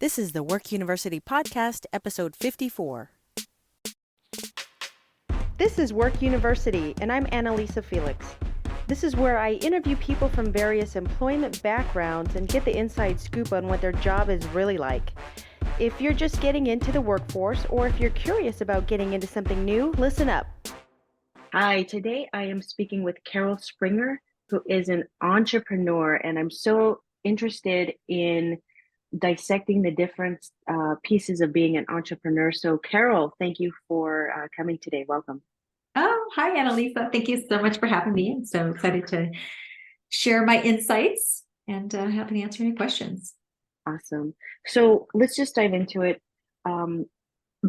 This is the Work University Podcast, episode 54. This is Work University, and I'm Annalisa Felix. This is where I interview people from various employment backgrounds and get the inside scoop on what their job is really like. If you're just getting into the workforce, or if you're curious about getting into something new, listen up. Hi, today I am speaking with Carol Springer, who is an entrepreneur, and I'm so interested in dissecting the different pieces of being an entrepreneur. So, Carol, thank you for coming today. Welcome. Oh, hi, Annalisa. Thank you so much for having me. I'm so excited to share my insights and happy to answer any questions. Awesome. So let's just dive into it.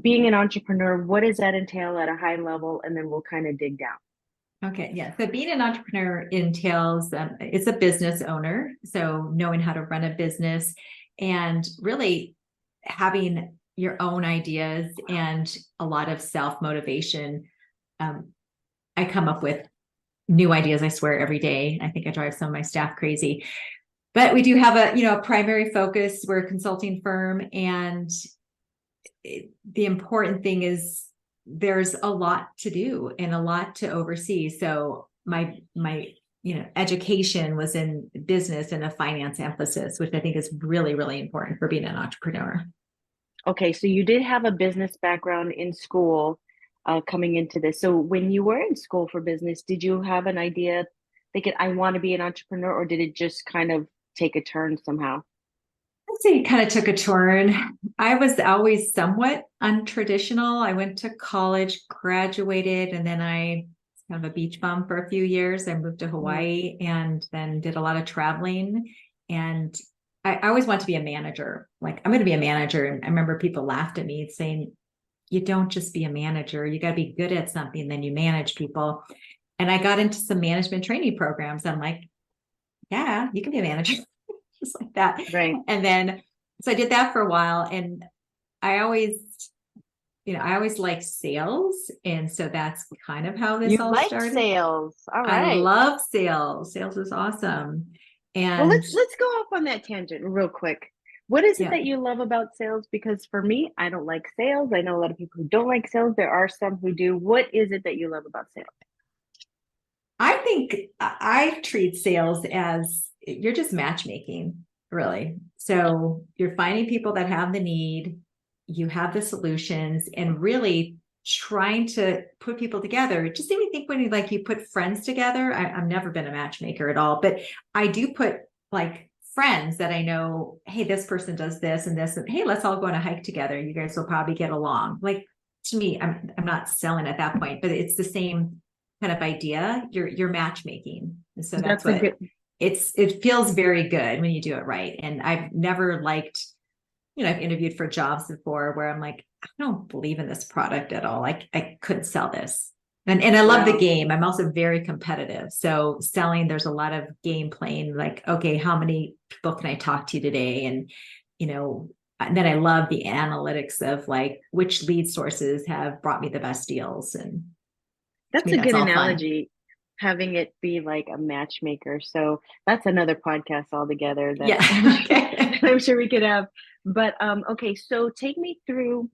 Being an entrepreneur, what does that entail at a high level? And then we'll kind of dig down. Okay, yeah. So being an entrepreneur entails it's a business owner. So knowing how to run a business and really having your own ideas and a lot of self-motivation. I come up with new ideas, I swear, every day. I think I drive some of my staff crazy. But we do have a primary focus. We're a consulting firm, and the important thing is there's a lot to do and a lot to oversee. So my education was in business and a finance emphasis, which I think is really, really important for being an entrepreneur. Okay, so you did have a business background in school coming into this. So when you were in school for business, did you have an idea thinking, I want to be an entrepreneur, or did it just kind of take a turn somehow? I'd say it kind of took a turn. I was always somewhat untraditional. I went to college, graduated, and then I was kind of a beach bum for a few years. I moved to Hawaii and then did a lot of traveling. And I always wanted to be a manager. Like, I'm going to be a manager. And I remember people laughed at me saying, you don't just be a manager. You got to be good at something, then you manage people. And I got into some management training programs. I'm like, yeah, you can be a manager. Just like that. Right. And then, so I did that for a while, and I always like sales. And so that's kind of how this all started. Sales. All right. I love sales. Sales is awesome. And well, let's go off on that tangent real quick. What is it that you love about sales? Because for me, I don't like sales. I know a lot of people who don't like sales. There are some who do. What is it that you love about sales? I think I treat sales as you're just matchmaking, really. So you're finding people that have the need, you have the solutions, and really trying to put people together. Just even think when you put friends together. I've never been a matchmaker at all, but I do put like friends that I know, hey, this person does this and this, and hey, let's all go on a hike together. You guys will probably get along. Like, to me, I'm not selling at that point, but it's the same kind of idea. You're matchmaking. And so that's what it feels very good when you do it right. And I've never liked, I've interviewed for jobs before where I'm like, I don't believe in this product at all. Like, I couldn't sell this. And I love the game. I'm also very competitive. So selling, there's a lot of game playing, like, okay, how many people can I talk to today? And, and then I love the analytics of like which lead sources have brought me the best deals. And that's a good analogy, having it be like a matchmaker. So that's another podcast altogether that I'm sure we could have. But okay, so take me through.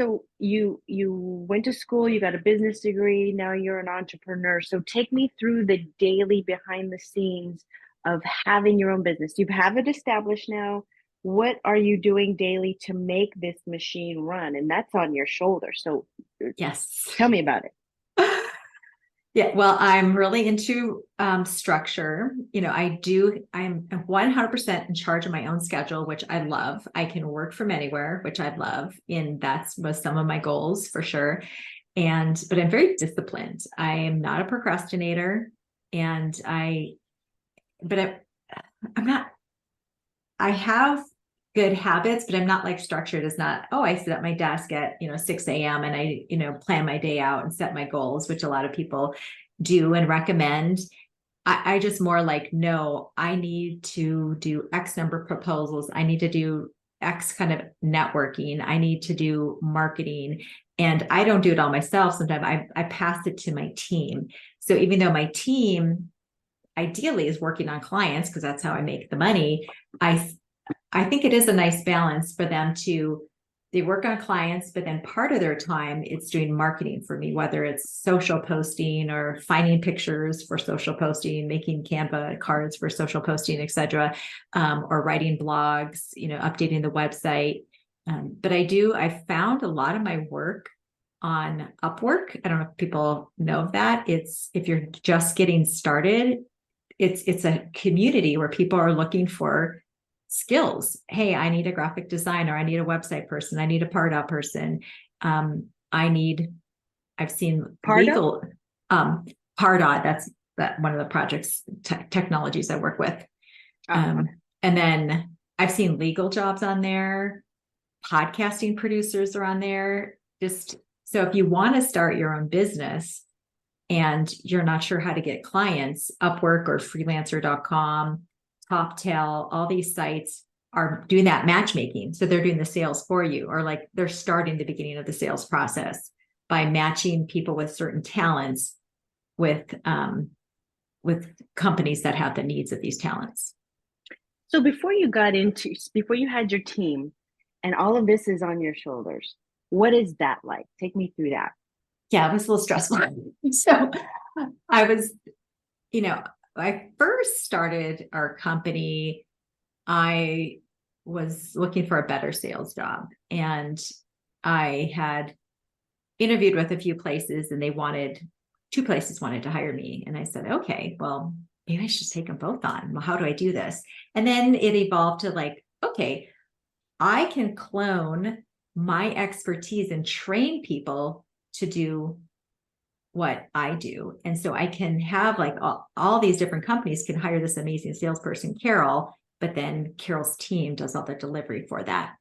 So you went to school, you got a business degree, now you're an entrepreneur. So take me through the daily behind the scenes of having your own business. You have it established now. What are you doing daily to make this machine run? And that's on your shoulder. So yes, tell me about it. Yeah, well, I'm really into structure. I'm 100% in charge of my own schedule, which I love. I can work from anywhere, which I love. And that was some of my goals for sure. But I'm very disciplined. I am not a procrastinator. And I'm not, I have good habits, but I'm not like structured as not, I sit at my desk at, 6 a.m. and I, plan my day out and set my goals, which a lot of people do and recommend. I just more like, no, I need to do X number of proposals. I need to do X kind of networking. I need to do marketing, and I don't do it all myself. Sometimes I pass it to my team. So even though my team ideally is working on clients, because that's how I make the money, I I think it is a nice balance for them to, they work on clients, but then part of their time it's doing marketing for me, whether it's social posting or finding pictures for social posting, making Canva cards for social posting, etc., or writing blogs, updating the website. But I found a lot of my work on Upwork. I don't know if people know of that. It's, if you're just getting started, it's a community where people are looking for skills. Hey, I need a graphic designer. I need a website person. I need a Pardot person. I've seen Pardot? legal, Pardot. That's one of the projects, technologies I work with. Okay. And then I've seen legal jobs on there. Podcasting producers are on there. Just so if you want to start your own business and you're not sure how to get clients, Upwork or freelancer.com, TopTail, all these sites are doing that matchmaking. So they're doing the sales for you, or like they're starting the beginning of the sales process by matching people with certain talents with companies that have the needs of these talents. So before you had your team and all of this is on your shoulders, what is that like? Take me through that. Yeah, it was a little stressful. So I was, I first started our company, I was looking for a better sales job, and I had interviewed with a few places, and two places wanted to hire me. And I said, okay, well, maybe I should take them both on. Well, how do I do this? And then it evolved to like, okay, I can clone my expertise and train people to do what I do. And so I can have like all these different companies can hire this amazing salesperson, Carol, but then Carol's team does all the delivery for that.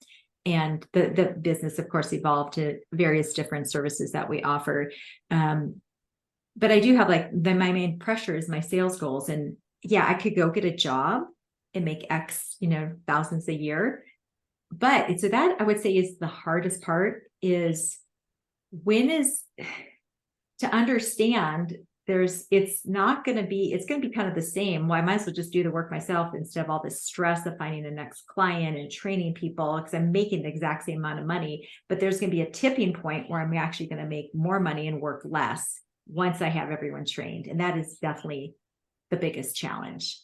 And the business, of course, evolved to various different services that we offer. But I do have my main pressure is my sales goals. And yeah, I could go get a job and make X, thousands a year. But so that I would say is the hardest part is to understand it's going to be kind of the same. Well, I might as well just do the work myself instead of all this stress of finding the next client and training people, because I'm making the exact same amount of money, but there's going to be a tipping point where I'm actually going to make more money and work less once I have everyone trained. And that is definitely the biggest challenge.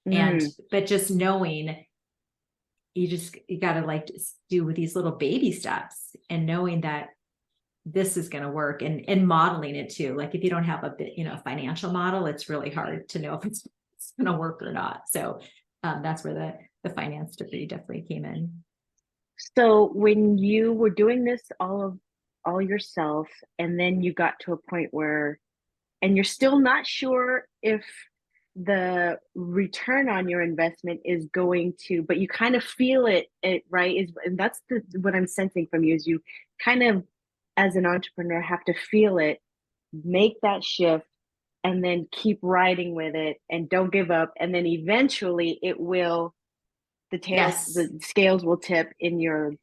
But just knowing you got to do with these little baby steps and knowing that this is going to work and modeling it too. Like if you don't have a financial model, it's really hard to know if it's going to work or not. So that's where the finance degree definitely came in. So when you were doing this all yourself, and then you got to a point where, and you're still not sure if the return on your investment is going to, but you kind of feel it right? And that's what I'm sensing from you is you kind of, as an entrepreneur, have to feel it, make that shift, and then keep riding with it and don't give up. And then eventually the scales will tip in your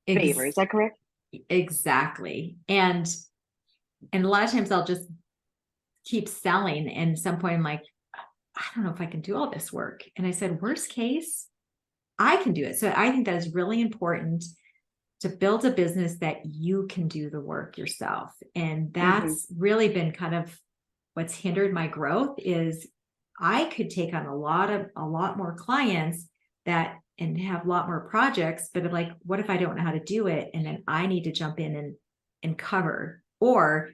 favor. Is that correct? Exactly. And a lot of times I'll just keep selling. And at some point I'm like, I don't know if I can do all this work. And I said, worst case, I can do it. So I think that is really important to build a business that you can do the work yourself. And that's really been kind of what's hindered my growth is I could take on a lot more clients and have a lot more projects, but I'm like, what if I don't know how to do it? And then I need to jump in and cover, or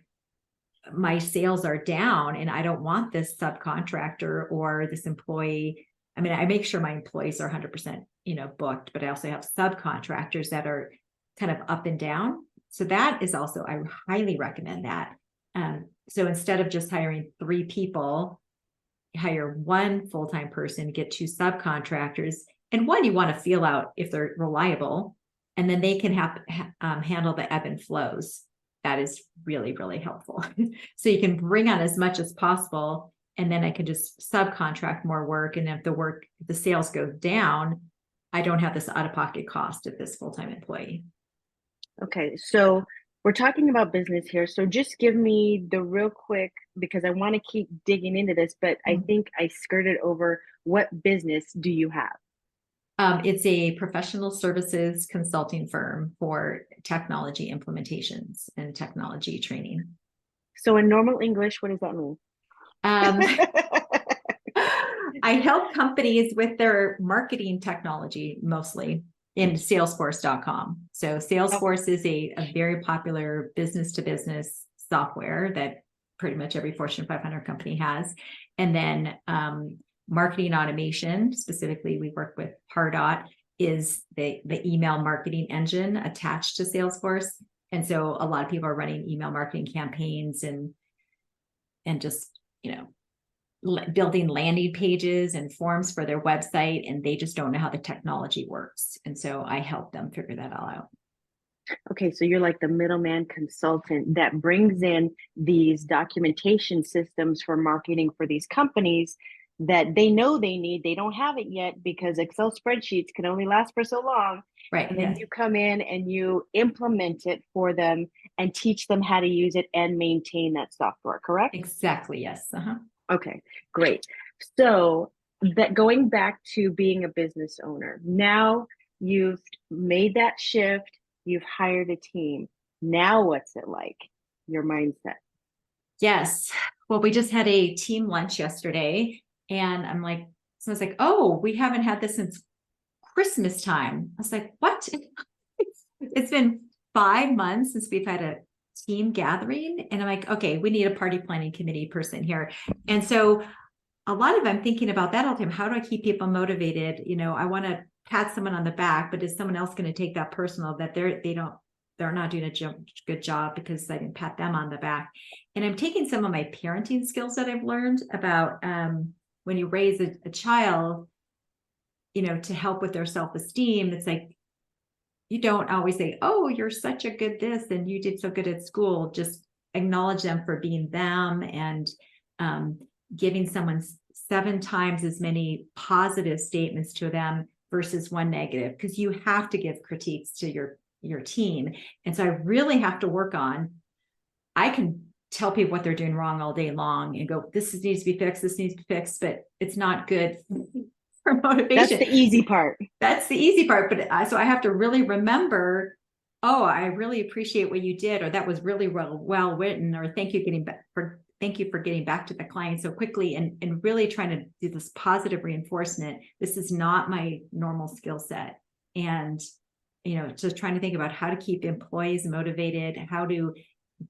my sales are down and I don't want this subcontractor or this employee. I mean, I make sure my employees are 100%, booked, but I also have subcontractors that are kind of up and down. So that is also, I highly recommend that. So instead of just hiring 3 people, hire 1 full-time person, get 2 subcontractors, and 1 you want to feel out if they're reliable, and then they can handle the ebb and flows. That is really, really helpful. So you can bring on as much as possible, and then I can just subcontract more work. And if the sales go down, I don't have this out-of-pocket cost of this full-time employee. Okay, so we're talking about business here. So just give me the real quick, because I want to keep digging into this, but I think I skirted over, what business do you have? It's a professional services consulting firm for technology implementations and technology training. So in normal English, what does that mean? Um, I help companies with their marketing technology mostly in salesforce.com. So Salesforce is a very popular business to business software that pretty much every Fortune 500 company has. And then marketing automation, specifically we work with Pardot, is the email marketing engine attached to Salesforce. And so a lot of people are running email marketing campaigns and just, building landing pages and forms for their website, and they just don't know how the technology works. And so I help them figure that all out. Okay, so you're like the middleman consultant that brings in these documentation systems for marketing for these companies that they know they need. They don't have it yet because Excel spreadsheets can only last for so long. Right. And then you come in and you implement it for them and teach them how to use it and maintain that software, correct? Exactly. Yes. Uh-huh. Okay, great. So that going back to being a business owner, now you've made that shift, you've hired a team. Now what's it like? Your mindset. Yes. Well, we just had a team lunch yesterday, and I'm like, so I was like, oh, we haven't had this since Christmas time. I was like, what? It's been 5 months since we've had a team gathering. And I'm like, okay, we need a party planning committee person here. And so a lot of I'm thinking about that all the time. How do I keep people motivated? I want to pat someone on the back, but is someone else going to take that personal that they're not doing a good job because I didn't pat them on the back? And I'm taking some of my parenting skills that I've learned about when you raise a child, to help with their self-esteem. It's like, you don't always say, oh, you're such a good this and you did so good at school. Just acknowledge them for being them, and giving someone 7 times as many positive statements to them versus 1 negative, because you have to give critiques to your team. And so I really have to work on, I can tell people what they're doing wrong all day long and go, this needs to be fixed, this needs to be fixed, but it's not good for motivation. That's the easy part. That's the easy part. But so I have to really remember, oh, I really appreciate what you did, or that was really well written, or thank you for getting back to the client so quickly, and really trying to do this positive reinforcement. This is not my normal skill set. And, just trying to think about how to keep employees motivated, how to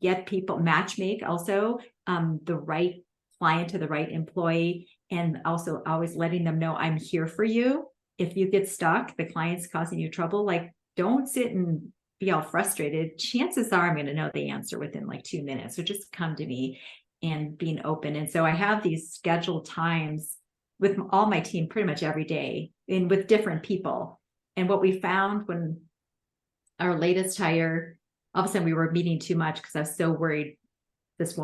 get people matchmake also the right client to the right employee, and also always letting them know I'm here for you. If you get stuck, the client's causing you trouble, like don't sit and be all frustrated. Chances are I'm going to know the answer within like 2 minutes. So just come to me, and being open. And so I have these scheduled times with all my team pretty much every day, and with different people. And what we found when our latest hire, all of a sudden we were meeting too much because I was so worried this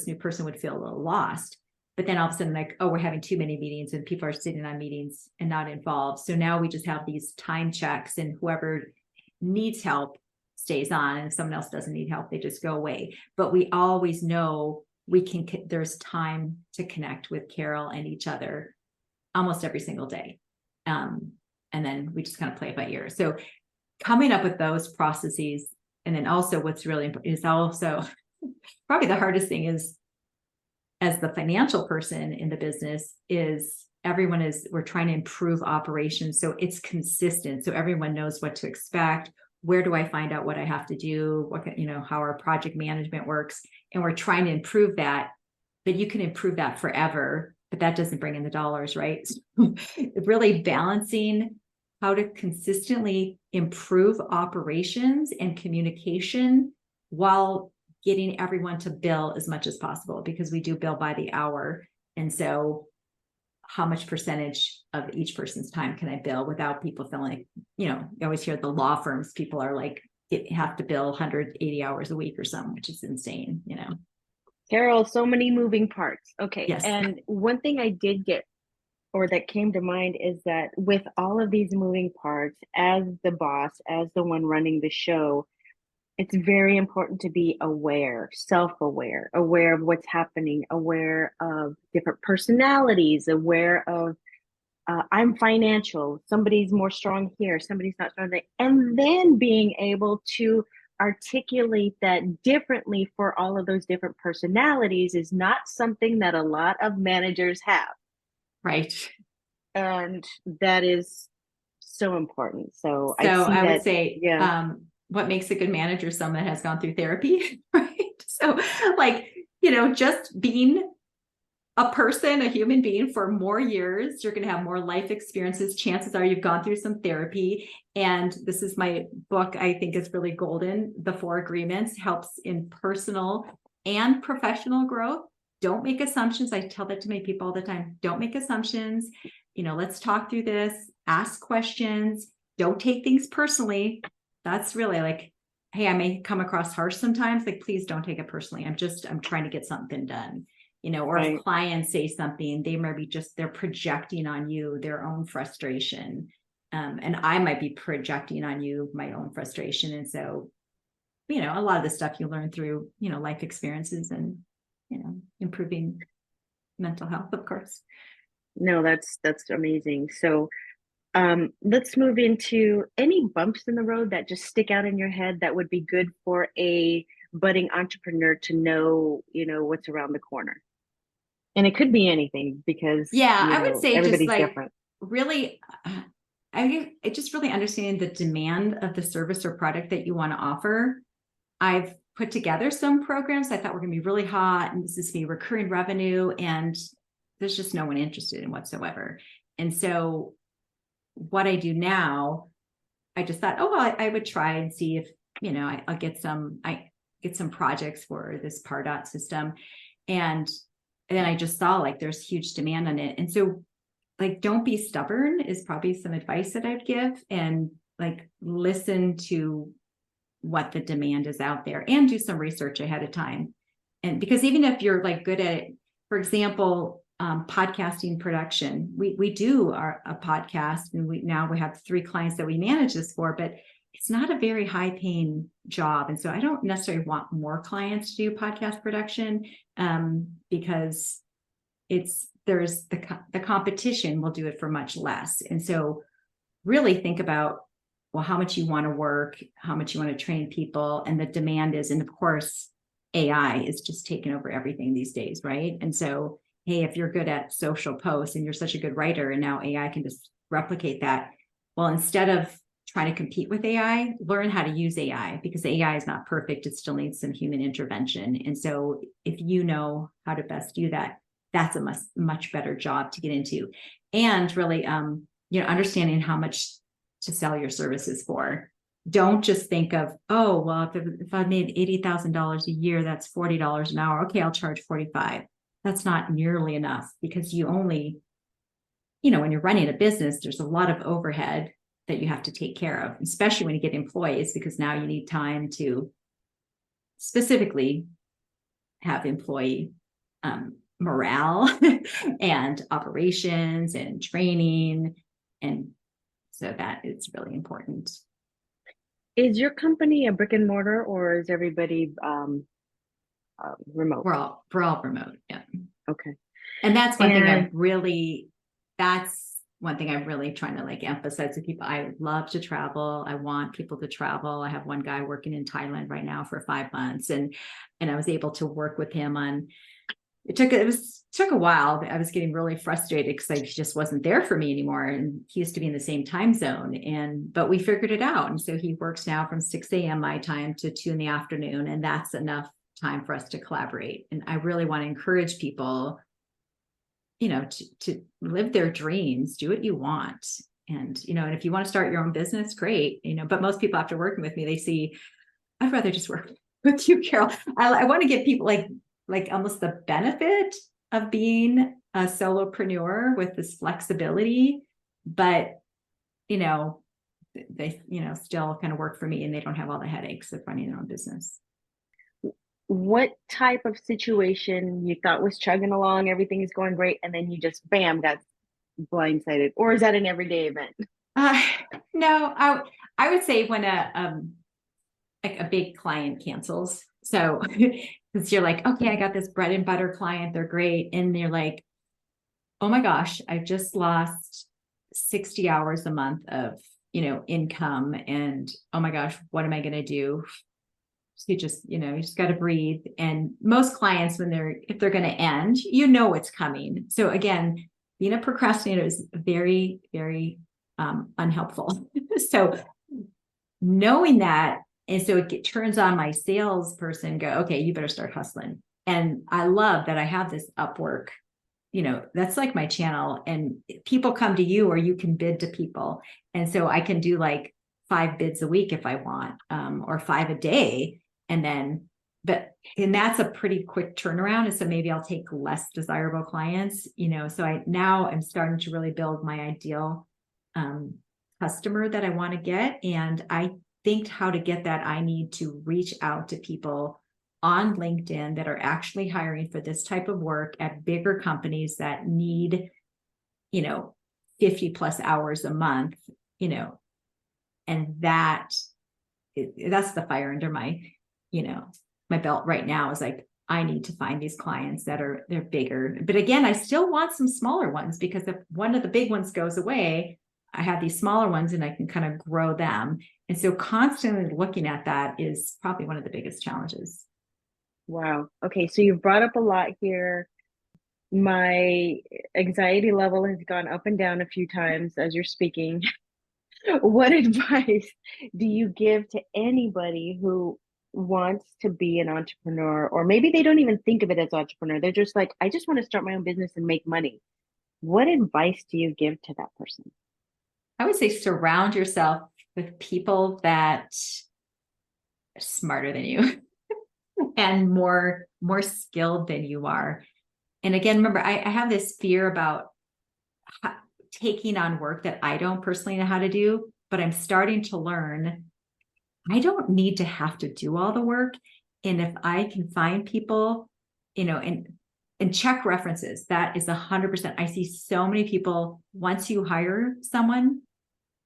new person would feel a little lost. But then all of a sudden, like, oh, we're having too many meetings and people are sitting on meetings and not involved. So now we just have these time checks, and whoever needs help stays on. And if someone else doesn't need help, they just go away. But we always know there's time to connect with Carol and each other almost every single day. And then we just kind of play it by ear. So coming up with those processes. And then also what's really important is also probably the hardest thing is, as the financial person in the business, is we're trying to improve operations. So it's consistent. So everyone knows what to expect. Where do I find out what I have to do? How our project management works. And we're trying to improve that, but you can improve that forever, but that doesn't bring in the dollars, right? So really balancing how to consistently improve operations and communication while getting everyone to bill as much as possible, because we do bill by the hour. And so how much percentage of each person's time can I bill without people feeling like, you always hear the law firms, people are like, have to bill 180 hours a week or something, which is insane, Carol, so many moving parts. Okay. Yes. And one thing I did get, or that came to mind, is that with all of these moving parts, as the boss, as the one running the show, it's very important to be aware, self-aware, aware of what's happening, aware of different personalities, aware of I'm financial, somebody's more strong here, somebody's not strong there, and then being able to articulate that differently for all of those different personalities is not something that a lot of managers have. Right. And that is so important. So I So see I would that, say, yeah, what makes a good manager is someone that has gone through therapy, right? So like, just being a person, a human being for more years, you're going to have more life experiences. Chances are you've gone through some therapy. And this is my book, I think is really golden. The 4 Agreements helps in personal and professional growth. Don't make assumptions. I tell that to my people all the time. Don't make assumptions. Let's talk through this, ask questions, don't take things personally. That's really like, hey, I may come across harsh sometimes. Like, please don't take it personally. I'm trying to get something done. Or right. if clients say something, they might be they're projecting on you their own frustration. And I might be projecting on you my own frustration. And so, a lot of the stuff you learn through, life experiences and, improving mental health, of course. No, that's amazing. So let's move into any bumps in the road that just stick out in your head that would be good for a budding entrepreneur to know, what's around the corner. And it could be anything because, Yeah, I would say just everybody's like different. really, I just really understanding the demand of the service or product that you want to offer. I've put together some programs I thought were going to be really hot, and this is me recurring revenue, and there's just no one interested in whatsoever. And so what I do now, I just thought, oh, well, I would try and see if, I'll get some projects for this Pardot system. And then I just saw like there's huge demand on it. And so like, don't be stubborn is probably some advice that I'd give, and like listen to what the demand is out there and do some research ahead of time. And because even if you're like good at it, for example, podcasting production, we do a podcast, and we have 3 clients that we manage this for, but it's not a very high paying job. And so I don't necessarily want more clients to do podcast production, because there's the competition will do it for much less. And so really think about, well, how much you want to work, how much you want to train people, and the demand is, and of course, AI is just taking over everything these days, right? And so, hey, if you're good at social posts and you're such a good writer, and now AI can just replicate that, well, instead of trying to compete with AI, learn how to use AI, because the AI is not perfect. It still needs some human intervention. And so if you know how to best do that, that's a much better job to get into. And really, understanding how much to sell your services for. Don't just think of, oh, well, if I made $80,000 a year, that's $40 an hour. Okay, I'll charge 45. That's not nearly enough, because you only, when you're running a business, there's a lot of overhead that you have to take care of, especially when you get employees, because now you need time to specifically have employee morale and operations and training. And so that is really important. Is your company a brick and mortar, or is everybody remote? We're all remote. Yeah. Okay. And that's one thing I'm really trying to like emphasize to people. I love to travel. I want people to travel. I have one guy working in Thailand right now for 5 months, and I was able to work with him on. It took a while. I was getting really frustrated because he just wasn't there for me anymore. And he used to be in the same time zone. But we figured it out. And so he works now from 6 a.m. my time to 2 p.m. And that's enough time for us to collaborate. And I really want to encourage people, to live their dreams, do what you want. And, and if you want to start your own business, great, but most people after working with me, they see, I'd rather just work with you, Carol. I want to give people like almost the benefit of being a solopreneur with this flexibility, but they still kind of work for me, and they don't have all the headaches of running their own business. What type of situation you thought was chugging along, everything is going great, and then you just bam got blindsided? Or is that an everyday event? No, I would say when like a big client cancels. So because you're like, okay, I got this bread and butter client, they're great. And they're like, oh my gosh, I just lost 60 hours a month of, income, and oh my gosh, what am I going to do? So you just got to breathe. And most clients, if they're going to end, it's coming. So again, being a procrastinator is very, very unhelpful. So knowing that, and so it turns on my salesperson, go, okay, you better start hustling. And I love that I have this Upwork, that's like my channel, and people come to you, or you can bid to people. And so I can do like 5 bids a week if I want, or 5 a day. And that's a pretty quick turnaround. And so maybe I'll take less desirable clients, so I'm starting to really build my ideal customer that I want to get. And I think how to get that, I need to reach out to people on LinkedIn that are actually hiring for this type of work at bigger companies that need, 50 plus hours a month, and that's the fire under my, my belt right now, is like, I need to find these clients they're bigger. But again, I still want some smaller ones, because if one of the big ones goes away, I have these smaller ones and I can kind of grow them. And so constantly looking at that is probably one of the biggest challenges. Wow. Okay. So you've brought up a lot here. My anxiety level has gone up and down a few times as you're speaking. What advice do you give to anybody who wants to be an entrepreneur, or maybe they don't even think of it as entrepreneur? They're just like, I just want to start my own business and make money. What advice do you give to that person? I would say surround yourself with people that are smarter than you and more skilled than you are. And again, remember, I have this fear about taking on work that I don't personally know how to do, but I'm starting to learn I don't need to have to do all the work. And if I can find people, and check references, that is 100%. I see so many people, once you hire someone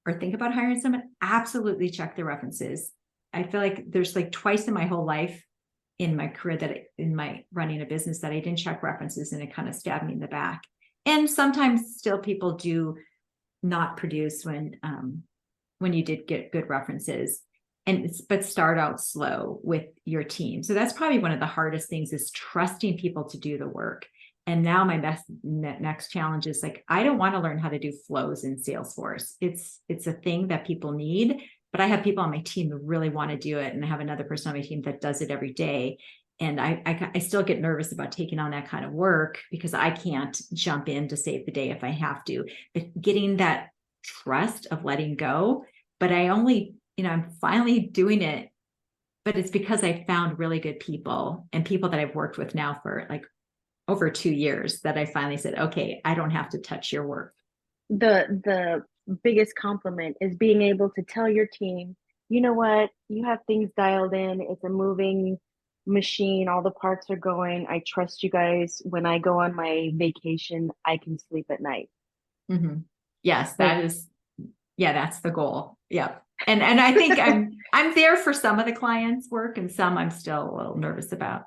or think about hiring someone, absolutely check their references. I feel like there's like twice in my whole life in my career in my running a business that I didn't check references, and it kind of stabbed me in the back. And sometimes still people do not produce when you did get good references. But start out slow with your team. So that's probably one of the hardest things, is trusting people to do the work. And now my next challenge is like, I don't want to learn how to do flows in Salesforce. It's a thing that people need, but I have people on my team who really want to do it. And I have another person on my team that does it every day. And I still get nervous about taking on that kind of work, because I can't jump in to save the day if I have to. But getting that trust of letting go, but I'm finally doing it, but it's because I found really good people, and people that I've worked with now for like over 2 years, that I finally said, okay, I don't have to touch your work. The biggest compliment is being able to tell your team, you know what, you have things dialed in. It's a moving machine. All the parts are going. I trust you guys. When I go on my vacation, I can sleep at night. Mm-hmm. Yes, that's the goal. Yeah. And I think I'm there for some of the clients' work, and some I'm still a little nervous about.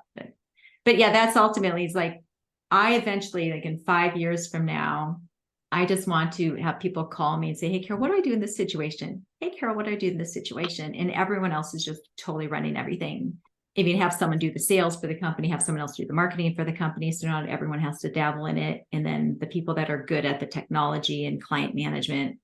But yeah, that's ultimately, is like, I eventually, like in 5 years from now, I just want to have people call me and say, hey, Carol, what do I do in this situation? Hey, Carol, what do I do in this situation? And everyone else is just totally running everything. If you have someone do the sales for the company, have someone else do the marketing for the company, so not everyone has to dabble in it. And then the people that are good at the technology and client management,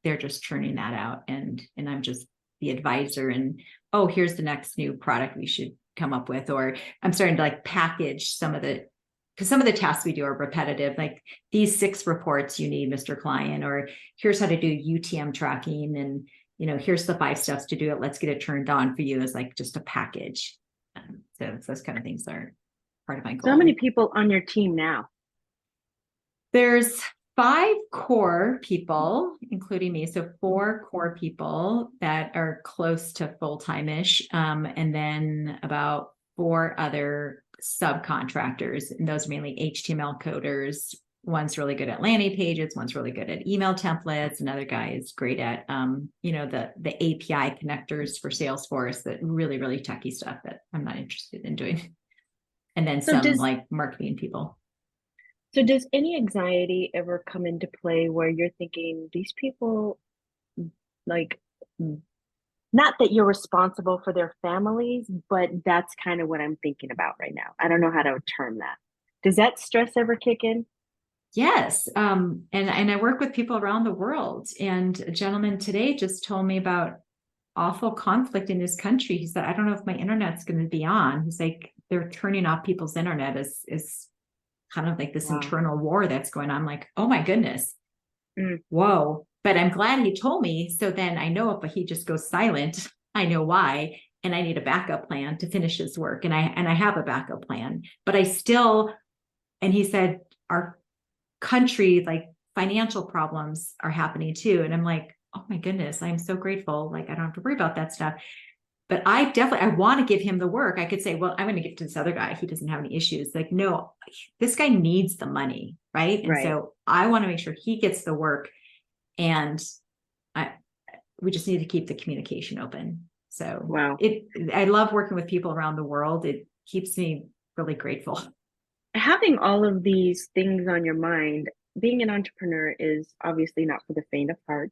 they're just churning that out. And I'm just the advisor, and, oh, here's the next new product we should come up with. Or I'm starting to like package because some of the tasks we do are repetitive, like these 6 reports you need, Mr. Client, or here's how to do UTM tracking. And, here's the 5 steps to do it. Let's get it turned on for you, as like just a package. So those kind of things are part of my goal. So how many people on your team now? There's 5 core people, including me. So 4 core people that are close to full-time-ish. And then about 4 other subcontractors. And those are mainly HTML coders. One's really good at landing pages. One's really good at email templates. Another guy is great at, the API connectors for Salesforce, that really, really techie stuff that I'm not interested in doing. And then like marketing people. So does any anxiety ever come into play where you're thinking these people like not that you're responsible for their families, but that's kind of what I'm thinking about right now. I don't know how to term that. Does that stress ever kick in? Yes. And I work with people around the world. And a gentleman today just told me about awful conflict in his country. He said, I don't know if my internet's going to be on. He's like, they're turning off people's internet is kind of like this Wow. internal war that's going on. I'm like, oh my goodness. Mm. Whoa. But I'm glad he told me. So then I know if he just goes silent, I know why. And I need a backup plan to finish his work. And I have a backup plan. But I still, and he said, our country, like financial problems are happening too. And I'm like, oh my goodness, I'm so grateful. Like I don't have to worry about that stuff. But I want to give him the work. I could say, well, I'm going to give it to this other guy. He doesn't have any issues. Like, no, this guy needs the money. Right. And Right. so I want to make sure he gets the work. And I, we just need to keep the communication open. So Wow. I love working with people around the world. It keeps me really grateful. Having all of these things on your mind, being an entrepreneur is obviously not for the faint of heart.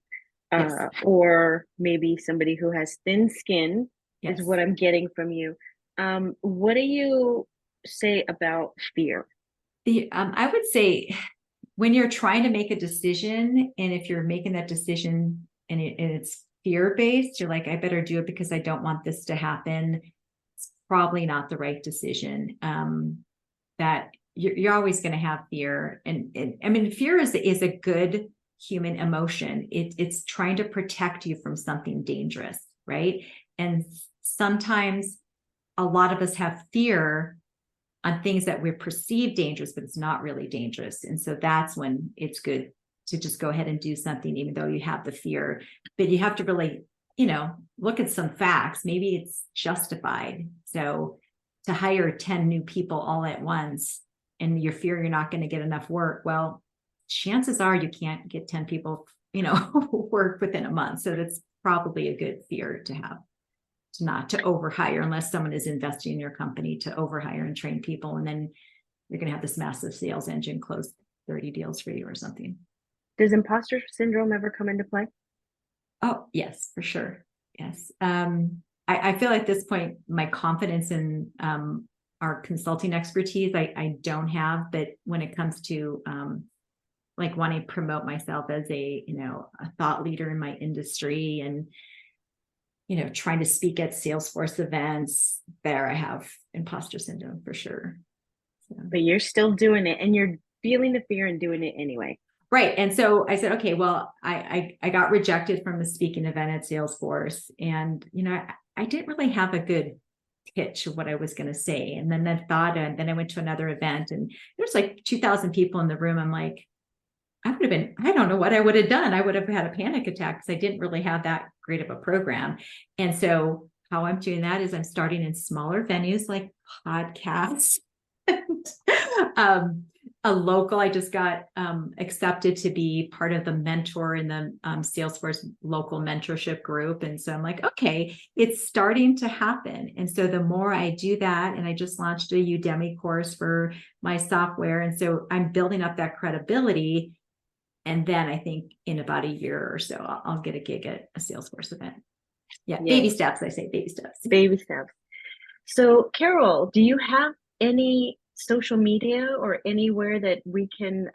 Yes. Or maybe somebody who has thin skin is Yes. what I'm getting from you. What do you say about fear? I would say when you're trying to make a decision, and if you're making that decision and it's fear-based, you're like, I better do it because I don't want this to happen. It's probably not the right decision. That you're always going to have fear. And I mean, fear is a good human emotion. It's trying to protect you from something dangerous, right? And sometimes a lot of us have fear on things that we perceive dangerous, but it's not really dangerous. And so that's when it's good to just go ahead and do something, even though you have the fear. But you have to really, look at some facts. Maybe it's justified. So to hire 10 new people all at once and you fear you're not going to get enough work, well, chances are you can't get 10 people, work within a month. So that's probably a good fear to have. Not to overhire unless someone is investing in your company to overhire and train people. And then you're going to have this massive sales engine close 30 deals for you or something. Does imposter syndrome ever come into play? Oh, yes, for sure. Yes. I feel at this point, my confidence in our consulting expertise, I don't have, but when it comes to like wanting to promote myself as a thought leader in my industry and trying to speak at Salesforce events, there I have imposter syndrome for sure. So. But you're still doing it and you're feeling the fear and doing it anyway. Right. And so I said, okay, well, I got rejected from the speaking event at Salesforce. And, I didn't really have a good pitch of what I was going to say. And then and then I went to another event and there's like 2,000 people in the room. I'm like, I don't know what I would have done. I would have had a panic attack because I didn't really have that great of a program. And so how I'm doing that is I'm starting in smaller venues like podcasts. A local, I just got accepted to be part of the mentor in the Salesforce local mentorship group. And so I'm like, okay, it's starting to happen. And so the more I do that, and I just launched a Udemy course for my software. And so I'm building up that credibility. And then I think in about a year or so, I'll get a gig at a Salesforce event. Yeah, Yay. baby steps. I say baby steps. Baby steps. So, Carol, do you have any social media or anywhere that we can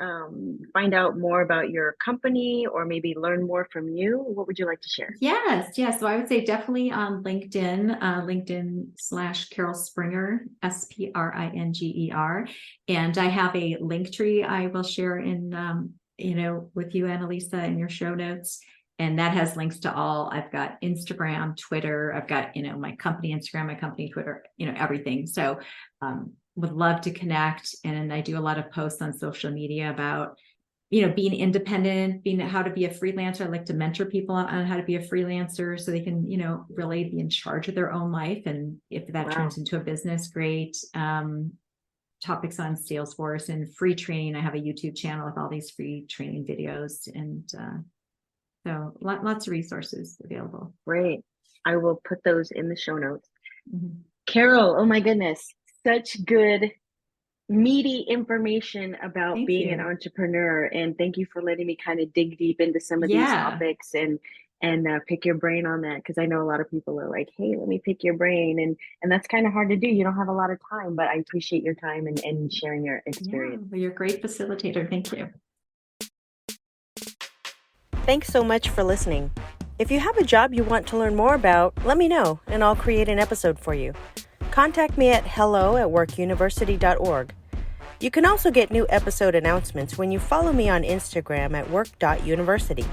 find out more about your company or maybe learn more from you? What would you like to share? Yes. So I would say definitely on LinkedIn, LinkedIn/Carol Springer, SPRINGER. And I have a link tree I will share in with you, Annalisa, in your show notes. And that has links to all. I've got Instagram, Twitter. I've got, my company Instagram, my company Twitter, everything. So would love to connect. And I do a lot of posts on social media about, being independent, how to be a freelancer. I like to mentor people on how to be a freelancer so they can, really be in charge of their own life. And if that turns into a business, great. Topics on Salesforce and free training. I have a YouTube channel with all these free training videos. And so lots of resources available. Great. I will put those in the show notes. Mm-hmm. Carol, oh my goodness, such good meaty information about Thank being an you. entrepreneur. And thank you for letting me kind of dig deep into some of these Yeah. topics and pick your brain on that, because I know a lot of people are like, hey, let me pick your brain, and that's kind of hard to do. You don't have a lot of time, but I appreciate your time and sharing your Yeah. experience. Well, you're a great facilitator. Thank you. Thanks so much for listening. If you have a job you want to learn more about, let me know and I'll create an episode for you. Contact me at hello@workuniversity.org. You can also get new episode announcements when you follow me on Instagram at work.university.